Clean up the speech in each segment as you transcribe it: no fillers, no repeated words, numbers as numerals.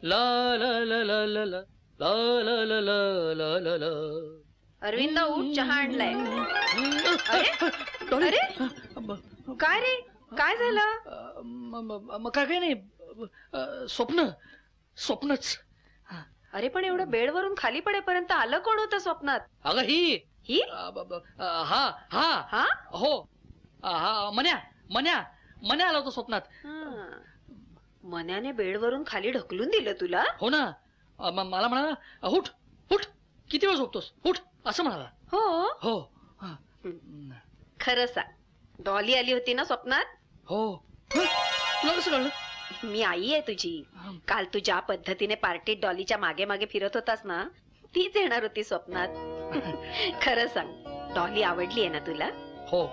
ला ला ला ला ला ला ला ला ला ला ला ला. अरविंद उठ, चहा आणलाय. अरे काय रे, काय झालं? काय नाही, स्वप्नच. अरे पण एवढं बेडवरून खाली पडेपर्यंत आलं कोण होतं स्वप्नात? अगं ही हा हा हा हो हा मन्या आला होता स्वप्नात. मन्याने बेडवरून खाली ढकलून दिलं तुला? हो ना, मला म्हणाला उठ उठ, किती वेळ झोपतोस, उठ असं म्हणाला. हो हो. खरं सांग, डॉली आली होती ना स्वप्नात? हो. तुला कसं कळलं? मी आई आहे तुझी. काल तू ज्या पद्धतीने पार्टीत डॉलीच्या मागे मागे फिरत होतास ना, तीच येणार होती स्वप्नात. खरं सांग, डॉली आवडली आहे ना तुला? हो.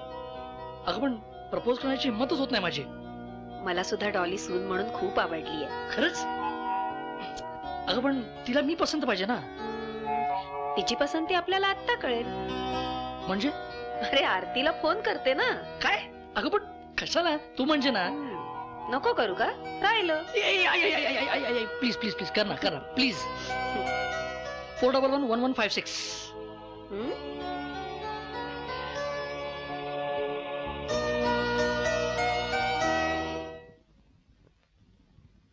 अगं पण प्रपोज करण्याची हिंमतच होत नाही माझी. मला सुद्धा डॉली सून म्हणून खूप आवडली आहे. खरंच? अगं पण तिला मी पसंत पाहिजे ना. तिची पसंती आपल्याला आत्ता कळेल. म्हणजे? अरे आरतीला फोन करते ना. काय? अगं पण कशाला? तू म्हणजे ना. नको करू का? राहिलं. प्लीज प्लीज प्लीज कर ना प्लीज. 4111156.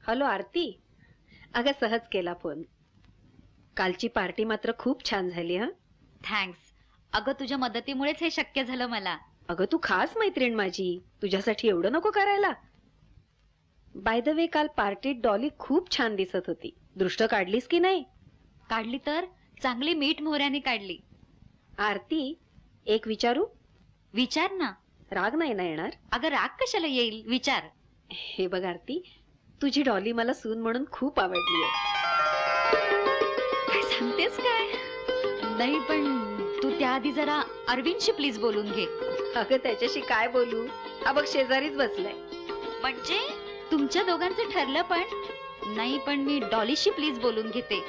हॅलो आरती. अगं सहज केला फोन. कालची पार्टी मात्र खूप छान झाली. हा थँक्स. अगं तुझ्या मदतीमुळेच हे शक्य झालं मला. अगं तू खास मैत्रीण माझी, तुझ्यासाठी एवढं नको करायला. बाय द वे, काल पार्टीत डॉली खूप छान दिसत होती. दृष्ट काढलीस की नाही? काढली तर चांगली मीठ मोहऱ्याने काढली. आरती एक विचारू? विचार ना. राग नाही ना येणार? अगं राग कशाला येईल, विचार. हे बघ आरती, तुझी डॉली मला सून म्हणून खूप आवडली आहे. काय सांगतेस काय? नाही पण तू त्याआधी जरा अरविंदशी प्लीज बोलून घे. अगं त्याच्याशी काय बोलू? हा बघ शेजारीच बसलाय. म्हणजे तुमच्या दोघांचं ठरलं पण नाही. पण मी डॉलीशी प्लीज बोलून घेते.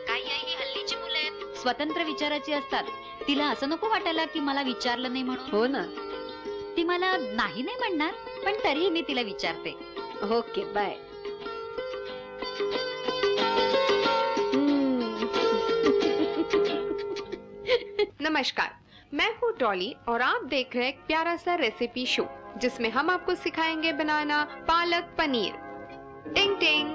काही ही हल्लीची मुलं आहेत, स्वतंत्र विचाराची असतात. तिला असं नको वाटायला की मला विचारलं नाही म्हणून. हो ना. ती मला नाही म्हणणार, पण तरीही मी तिला विचारते. Okay bye. नमस्कार, मैं हूँ डॉली और आप देख रहे हैं एक प्यारा सा रेसिपी शो जिसमें हम आपको सिखाएंगे बनाना पालक पनीर. टिंग टिंग.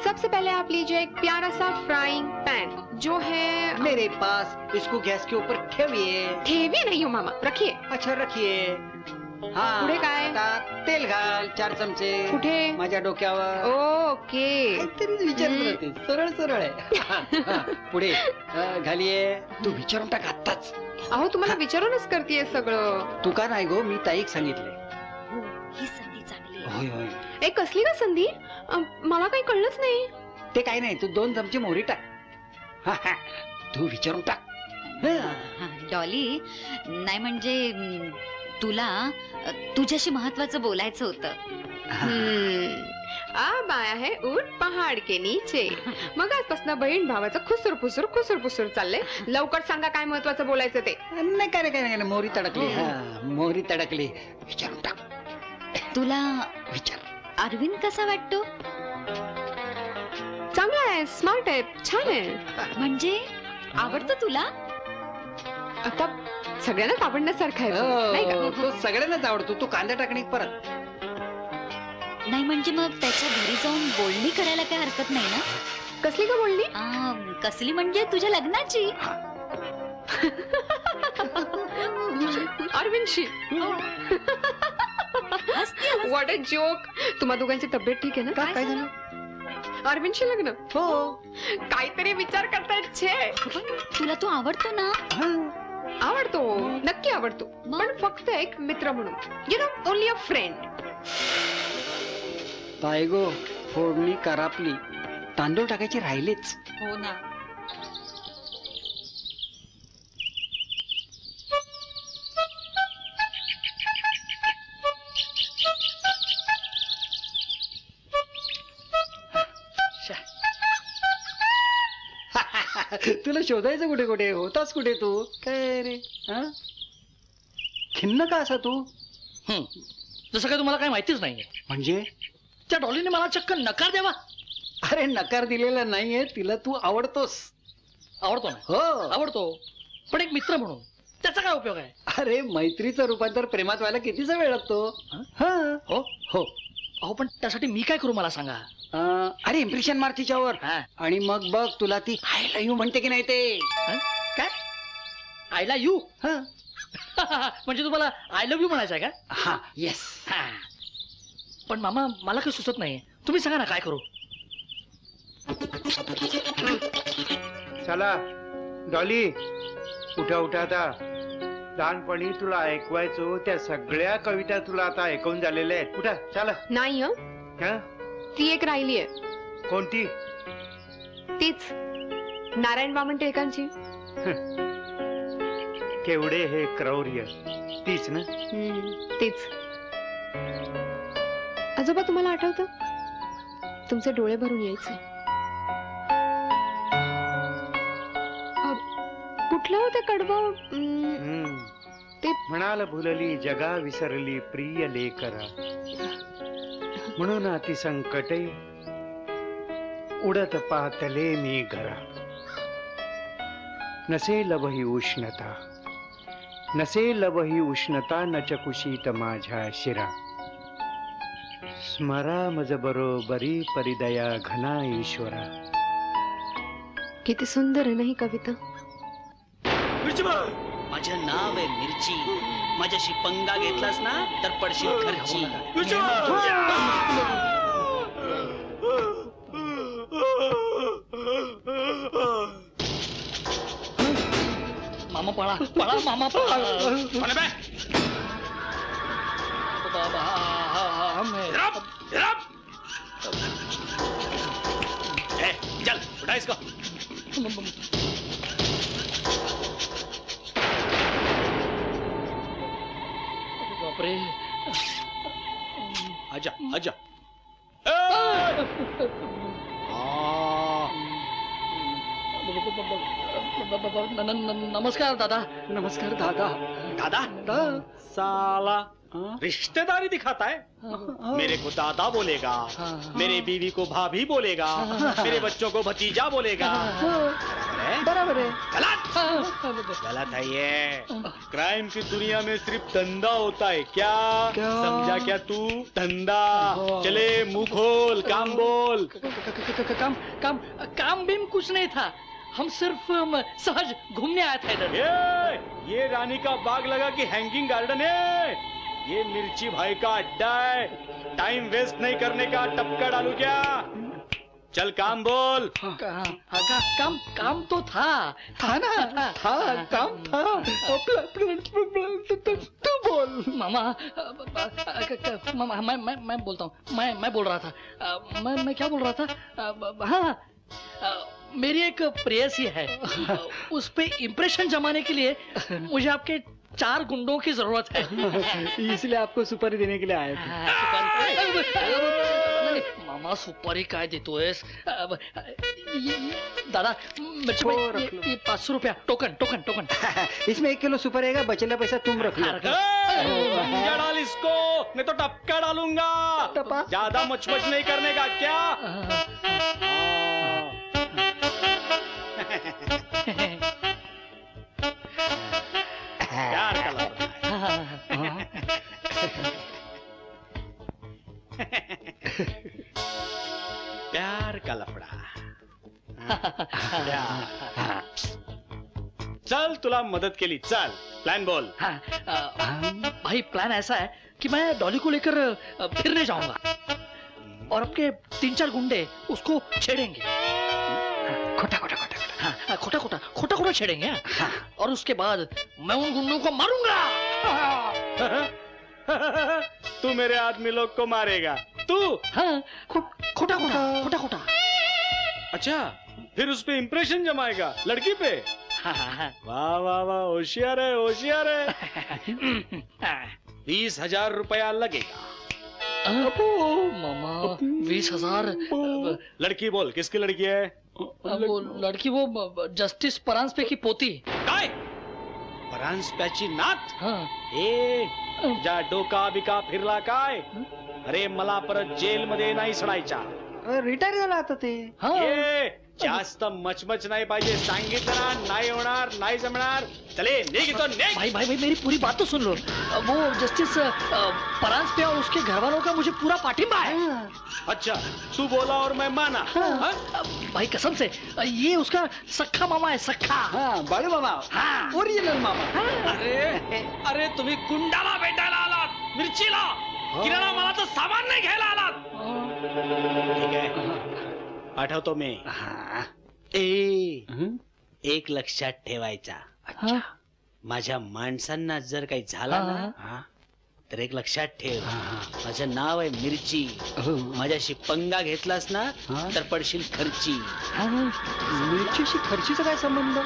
सबसे पहले आप लीजिए एक प्यारा सा फ्राइंग पैन जो है मेरे पास. इसको गैस के ऊपर ठेविए. ठेवी नहीं हो मामा, रखिए. अच्छा रखिए. हाँ. पुढे काय? तेल घाल 4 चमचे. कुठे? माझ्या डोक्यावर. ओके. काहीतरी विचारत राहते, सरळ आहे. पुढे घालिये. तू विचारून टाक आत्ताच. अहो तुम्हाला विचारूनच करतेय सगळं. तू का नाही गो, मी ताईक सांगितलंय. ही संधी चांगली. होय होय. एक कसली का संधी? मला काही कळलंच नाही. ते काही नाही, तू 2 चमचे मोहरी टाक. तू विचारून टाक. डॉली, नाही म्हणजे तुला तुझ्याशी महत्वाचं बोलायचं होतं. अब आया है ऊट पहाड के नीचे. मग आजपासून बहीण भावाचं खुसूर पुसूर चाललंय. लवकर सांगा काय महत्वाचं बोलायचं ते. नाही काय मोहरी तडकली. मोहरी तडकली. विचारून टाक. तुला विचार. अरविंद कसा वाटतो? चांगला आहे, स्मार्ट आहे, छान आहे. म्हणजे आवडतो तुला? आता सगळ्यांनाच आवडण्यासारखा आहे नाही का? तो सगळ्यांनाच आवडतो. तू कांदा टाकणे परत. नाही म्हणजे मग त्याच्या घरी जाऊन बोलणी करायला काही हरकत नाही ना? कसली का बोलणी? कसली म्हणजे तुझ्या लग्नाची. अरविंदशी. What a joke. तुम्हा दोघांची तब्येत ठीक आहे ना? काय झालं? अरविंदशी लग्न? हो. काहीतरी विचार करतायत छे. तुला तो आवडतो ना? आवडतो, नक्की आवडतो, पण फक्त एक मित्र म्हणून. You know, only a friend. तायगो फोडणी करापली. तांदूळ टाकायचे राहिलेच. हो ना. तुला शोधायचं कुठे कुठे होतास, कुठे तू? काय रे खिन्न का असा तू? जसं काय तुम्हाला काय माहितीच नाहीये. म्हणजे त्या डॉलीने मला चक्क नकार द्यावा अरे नकार दिलेला नाहीये, तिला तू आवडतोस. आवडतो ना, हो. आवडतो, पण एक मित्र म्हणून त्याचा काय उपयोग आहे? अरे मैत्रीचं रूपांतर प्रेमात व्हायला कितीचा वेळ लागतो. हा. हो हो. अहो पण त्यासाठी मी काय करू मला सांगा. अरे इम्प्रेशन मार तिच्यावर हा. आणि मग बघ तुला ती आय लव्ह यू म्हणते की नाही ते. काय आयला यू? हा. म्हणजे तुम्हाला आय लव्ह यू म्हणायचं आहे का? हा. येस. पण मामा मला काही सुचत नाही, तुम्ही सांगा ना काय करू. चला डॉली, उठा उठा आता. लहानपणी तुला ऐकवायचो त्या सगळ्या कविता तुला आता ऐकून झालेल्या आहेत. उठा चला. नाही हं, हा? ती एक राहिली आहे, कोणती? तीच नारायण वामन टिळकांची. केवढे हे क्रौर्य, तीच ना? तीच. आजोबा तुम्हाला आठवतं, तुमचे डोळे भरून यायचे. कुठलं होतं कडवं? ते म्हणाल भुलली जगा विसरली प्रिय लेकरा, म्हणून अति संकटे उडत पातले मी घरा. नसे लवही उष्णता, नसे लवही उष्णता न चकुशीत माझ्या शिरा. स्मरा मज बरोबरी परिदया घना ईश्वरा. किती सुंदर आहे ना ही कविता. माझं नाव आहे मिरची, माझ्याशी पंगा घेतलास ना तर पडशील खर्ची. मामा पळा पळा, मामा पळा. चल उठा इसको. बापरे. आजा आजा. नमस्कार दादा. नमस्कार दादा. दादा साला रिश्तेदारी दिखाता है. मेरे को दादा बोलेगा, मेरे बीवी को भाभी बोलेगा, मेरे बच्चों को भतीजा बोलेगा. बराबर है. गलत है ये. क्राइम की दुनिया में सिर्फ धंधा होता है. क्या समझा क्या तू? धंधा. चले मुंह खोल, काम बोल. काम काम काम बीम कुछ नहीं था, हम सिर्फ सहज घूमने आया था इधर. ये रानी का बाग लगा कि हैंगिंग गार्डन है? ये मिर्ची भाई का अड्डा है. टाइम वेस्ट नहीं करने का. टपका डालू क्या? चल काम बोल. काम काम तो था ना. हाँ काम था. तू बोल. मामा मैं बोलता हूँ. मैं बोल रहा था. मैं क्या बोल रहा था. हाँ, मेरी एक प्रेयसी है. उस पे इम्प्रेशन जमाने के लिए मुझे आपके 4 गुंडों की जरूरत है. इसलिए आपको सुपारी देने के लिए आए थे. मामा सुपारी काय देतोयस दादा. ये 500 रुपया टोकन टोकन टोकन. इसमें 1 किलो सुपारी रहेगा, बचेला पैसा तुम रख लो. डाल इसको, मैं तो टपका डालूंगा. ज्यादा मचमच नहीं करने का क्या? प्यार का लफड़ा. प्यार का लफड़ा. चल तुला मदद केली. चल प्लान बोल. भाई प्लान ऐसा है कि मैं डॉली को लेकर फिरने जाऊंगा और आपके 3-4 गुंडे उसको छेड़ेंगे. खोटा खोटा खोटा हाँ, खोटा खोटा खोटा खोटा छेड़ेंगे. और उसके बाद मैं उन गुंडों को मारूंगा. तू मेरे आदमी लोग को मारेगा. तू? हाँ, खोटा खोटा खोटा खोटा. अच्छा, फिर उस पे इम्प्रेशन जमाएगा लड़की पे. वाह वाह वाह, होशियार है होशियार है. 20,000 रुपया लगेगा. मामा 20,000. लड़की बोल, किसकी लड़की है? वो लड़की वो जस्टिस परांजपे की पोती. काय? परांजप्याची नात? हाँ. जा डोका बिका फिरला काय? अरे मला परत जेल मध्ये नाही सडायचा. रिटायर झाला आता ते. ये, जास्त मचमच नाही पाहिजे. सांगितलं ना, नाही होणार, नाही जमणार. चले निघ इथून, निघ. भाई भाई भाई मेरी पूरी बात तो सुन लो. वो जस्टिस परांज पे और उसके घर वालों का मुझे पूरा पाठिंबा है. अच्छा, तू बोला और मैं माना. हाँ? भाई कसम से ये उसका सख्खा मामा है, सख्खा. हा, बाळू मामा. हाँ. ओरिजिनल मामा. अरे अरे तुम्ही कुंडाला भेटायला आलात, मिरचीला. किराणा मालाचं सामान नाही घ्यायला आलात. ठीक आहे, पाठवतो मी. एक लक्षात ठेवायचा. अच्छा. माझ्या माणसांना जर काही झाला ना, तर एक लक्षात ठेव, माझं नाव आहे मिरची. माझ्याशी पंगा घेतलास ना, तर पडशील खर्ची. मिरचीशी खर्चीचा काय संबंध?